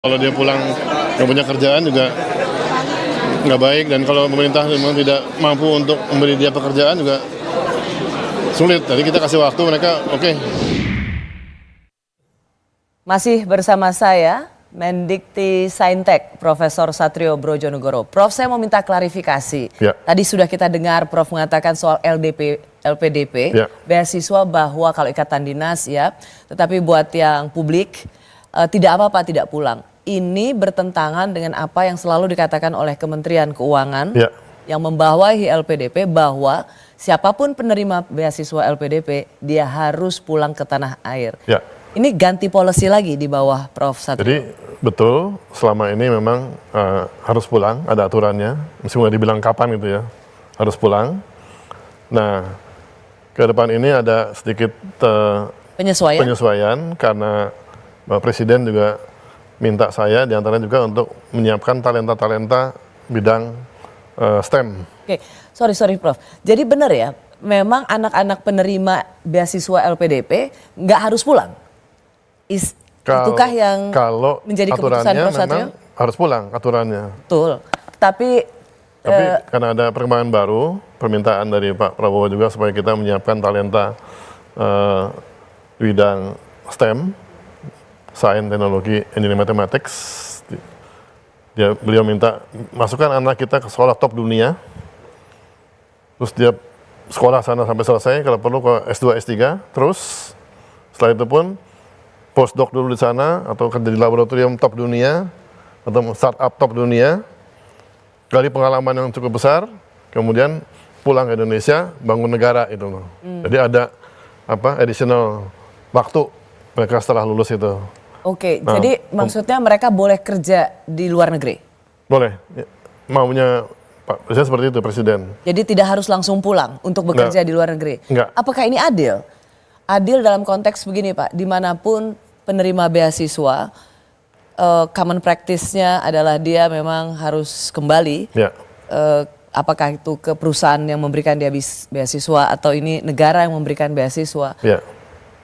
Kalau dia pulang nggak punya kerjaan juga nggak baik, dan kalau pemerintah memang tidak mampu untuk memberi dia pekerjaan juga sulit. Jadi kita kasih waktu mereka, oke. Masih bersama saya, Mendikti Saintek, Profesor Satrio Brojonegoro. Prof, saya mau minta klarifikasi. Ya. Tadi sudah kita dengar Prof mengatakan soal LPDP, Ya. beasiswa bahwa kalau ikatan dinas ya, tetapi buat yang publik tidak apa-apa tidak pulang. Ini bertentangan dengan apa yang selalu dikatakan oleh Kementerian Keuangan Ya. yang membawahi LPDP bahwa siapapun penerima beasiswa LPDP dia harus pulang ke tanah air. Ya. Ini ganti policy lagi di bawah Prof Satrio. Jadi betul, selama ini memang harus pulang, ada aturannya. Meskipun nggak dibilang kapan gitu ya, harus pulang. Nah, ke depan ini ada sedikit penyesuaian karena Bapak Presiden juga minta saya diantaranya juga untuk menyiapkan talenta-talenta bidang STEM. Oke, sorry Prof. Jadi benar ya, memang anak-anak penerima beasiswa LPDP nggak harus pulang? Itukah yang kalau menjadi keputusan Prof Satrio? memang harus pulang aturannya. Betul. Tapi karena ada perkembangan baru, permintaan dari Pak Prabowo juga supaya kita menyiapkan talenta bidang STEM, Sains, Teknologi, Engineering, Mathematics. Beliau minta masukkan anak kita ke sekolah top dunia, terus dia sekolah sana sampai selesai, kalau perlu ke S2, S3, terus setelah itu pun postdoc dulu di sana, atau kerja di laboratorium top dunia, atau startup top dunia, gali pengalaman yang cukup besar, kemudian pulang ke Indonesia, bangun negara itu loh. Jadi ada additional waktu mereka setelah lulus itu. Oke, jadi maksudnya mereka boleh kerja di luar negeri? Boleh, maunya Pak Presiden seperti itu, Presiden. Jadi tidak harus langsung pulang untuk bekerja di luar negeri? Enggak. Apakah ini adil? Adil dalam konteks begini Pak, dimanapun penerima beasiswa, common practice-nya adalah dia memang harus kembali. Ya. Apakah itu ke perusahaan yang memberikan dia beasiswa atau ini negara yang memberikan beasiswa. Ya.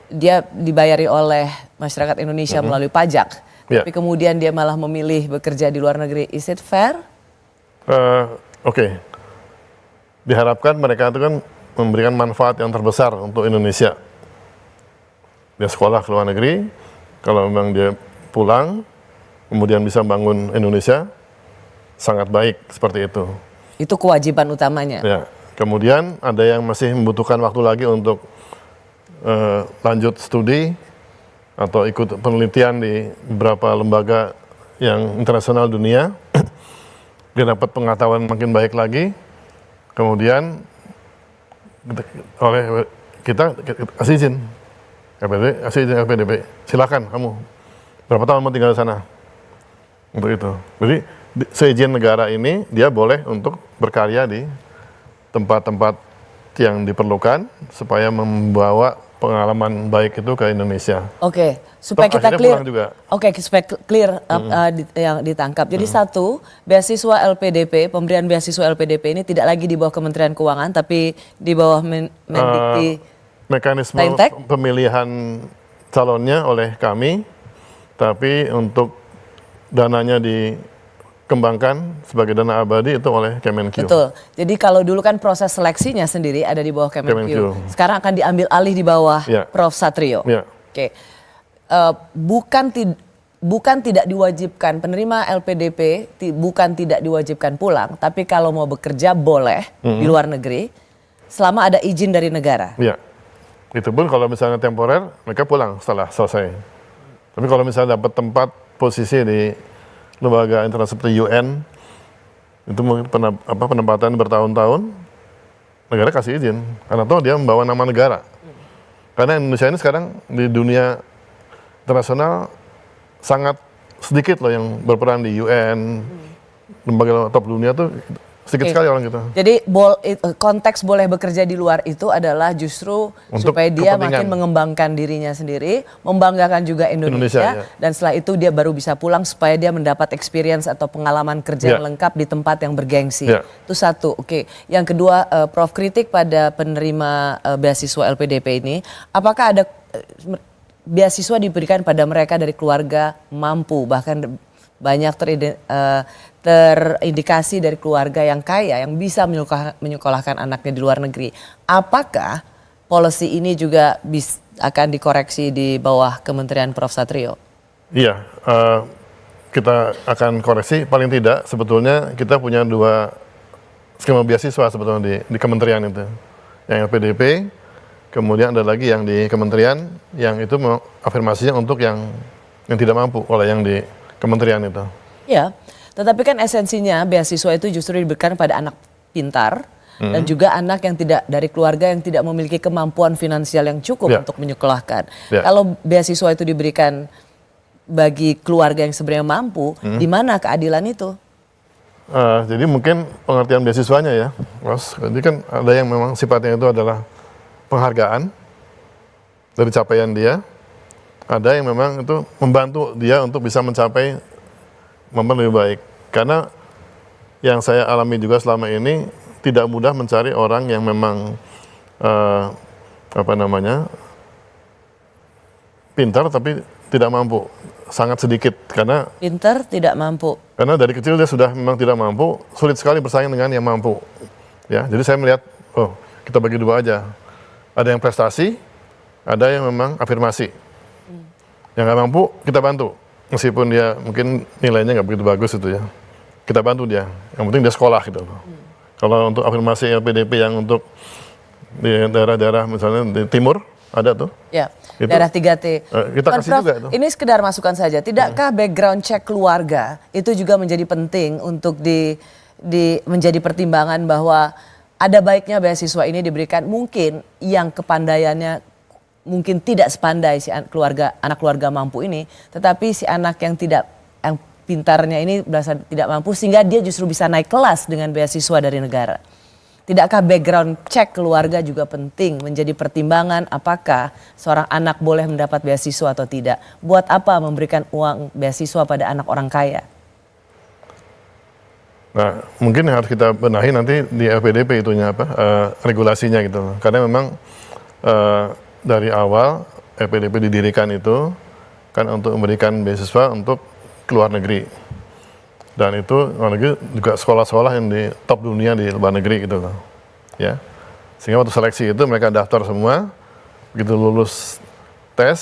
Dia dibayari oleh masyarakat Indonesia melalui pajak. Ya. Tapi kemudian dia malah memilih bekerja di luar negeri. Is it fair? Oke. Diharapkan mereka itu kan memberikan manfaat yang terbesar untuk Indonesia. Dia sekolah ke luar negeri, kalau memang dia pulang, kemudian bisa bangun Indonesia, sangat baik seperti itu. Itu kewajiban utamanya. Ya. Kemudian ada yang masih membutuhkan waktu lagi untuk lanjut studi atau ikut penelitian di beberapa lembaga yang internasional dunia. Dia dapat pengetahuan makin baik lagi. Kemudian oleh kita kasih izin. LPDP, silakan kamu. Berapa tahun mau tinggal di sana? Untuk itu. Jadi seizin negara ini dia boleh untuk berkarya di tempat-tempat yang diperlukan supaya membawa pengalaman baik itu ke Indonesia. Oke, supaya kita clear. Oke, supaya clear yang ditangkap. Jadi satu, beasiswa LPDP, pemberian beasiswa LPDP ini tidak lagi di bawah Kementerian Keuangan, tapi di bawah Mendikti. Mekanisme Saintek? Pemilihan calonnya oleh kami, tapi untuk dananya dikembangkan sebagai dana abadi itu oleh Kemenkyu. Betul. Jadi kalau dulu kan proses seleksinya sendiri ada di bawah Kemenkyu. Sekarang akan diambil alih di bawah Prof Satrio. Ya. Oke. Bukan tidak diwajibkan penerima LPDP, bukan tidak diwajibkan pulang, tapi kalau mau bekerja boleh di luar negeri selama ada izin dari negara. Ya. Itu pun kalau misalnya temporer, mereka pulang setelah selesai. Tapi kalau misalnya dapat tempat posisi di lembaga internasional seperti UN, itu mungkin penempatan bertahun-tahun, negara kasih izin. Karena toh dia membawa nama negara. Karena Indonesia ini sekarang di dunia internasional sangat sedikit loh yang berperan di UN, lembaga top dunia tuh sedikit sekali orang gitu. Jadi konteks boleh bekerja di luar itu adalah justru untuk supaya dia makin mengembangkan dirinya sendiri, membanggakan juga Indonesia dan setelah itu dia baru bisa pulang supaya dia mendapat experience atau pengalaman kerja yang lengkap di tempat yang bergengsi. Itu satu. Oke. Yang kedua, Prof kritik pada penerima beasiswa LPDP ini, apakah ada beasiswa diberikan pada mereka dari keluarga mampu, bahkan banyak terindikasi dari keluarga yang kaya yang bisa menyekolahkan anaknya di luar negeri. Apakah policy ini juga akan dikoreksi di bawah Kementerian Prof. Satrio? Iya, kita akan koreksi. Paling tidak sebetulnya kita punya 2 skema beasiswa sebetulnya di kementerian itu. Yang LPDP, kemudian ada lagi yang di kementerian yang itu afirmasinya untuk yang tidak mampu oleh yang di kementerian itu. Ya, tetapi kan esensinya beasiswa itu justru diberikan pada anak pintar dan juga anak yang tidak dari keluarga yang tidak memiliki kemampuan finansial yang cukup untuk menyekolahkan. Kalau beasiswa itu diberikan bagi keluarga yang sebenarnya mampu, di mana keadilan itu? Jadi mungkin pengertian beasiswanya ya, Ros. Jadi kan ada yang memang sifatnya itu adalah penghargaan dari capaian dia. Ada yang memang itu membantu dia untuk bisa mencapai momen lebih baik. Karena yang saya alami juga selama ini tidak mudah mencari orang yang memang pintar tapi tidak mampu. Sangat sedikit karena pintar tidak mampu. Karena dari kecil dia sudah memang tidak mampu, sulit sekali bersaing dengan yang mampu. Ya, jadi saya melihat, kita bagi 2 aja. Ada yang prestasi, ada yang memang afirmasi. Yang nggak mampu kita bantu, meskipun dia mungkin nilainya nggak begitu bagus itu ya. Kita bantu dia, yang penting dia sekolah gitu. Kalau untuk afirmasi LPDP yang untuk di daerah-daerah misalnya di timur ada tuh. Ya, itu, daerah 3T. Kita kasih Prof, juga itu. Ini sekedar masukan saja. Tidakkah background check keluarga itu juga menjadi penting untuk menjadi pertimbangan bahwa ada baiknya beasiswa ini diberikan mungkin yang kepandaiannya mungkin tidak sepandai si anak keluarga mampu ini, tetapi si anak yang pintarnya ini berasa tidak mampu sehingga dia justru bisa naik kelas dengan beasiswa dari negara. Tidakkah background check keluarga juga penting menjadi pertimbangan apakah seorang anak boleh mendapat beasiswa atau tidak? Buat apa memberikan uang beasiswa pada anak orang kaya? Nah, mungkin yang harus kita benahi nanti di LPDP itunya regulasinya gitu. Karena memang dari awal LPDP didirikan itu kan untuk memberikan beasiswa untuk keluar negeri. Dan itu luar negeri juga sekolah-sekolah yang di top dunia di luar negeri gitu loh. Ya. Sehingga waktu seleksi itu mereka daftar semua, begitu lulus tes,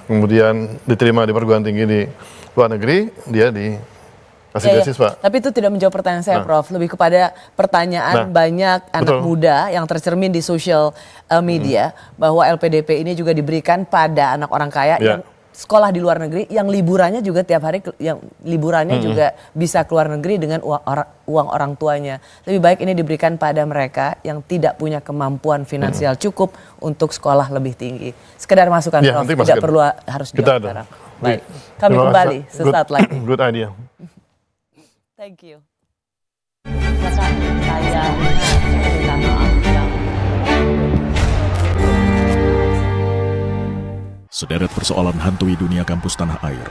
kemudian diterima di perguruan tinggi di luar negeri, dia dikasih beasiswa. Tapi itu tidak menjawab pertanyaan saya, Prof. Lebih kepada pertanyaan banyak anak muda yang tercermin di social media bahwa LPDP ini juga diberikan pada anak orang kaya yang sekolah di luar negeri, yang liburannya juga tiap hari, yang liburannya juga bisa keluar negeri dengan uang orang tuanya. Lebih baik ini diberikan pada mereka yang tidak punya kemampuan finansial cukup untuk sekolah lebih tinggi. Sekedar masukan, Prof. Tidak perlu harus jawab sekarang. Baik, kami kembali sesaat lagi. Good idea. Thank you. Saya minta maaf yang Sederet persoalan hantui dunia kampus tanah air.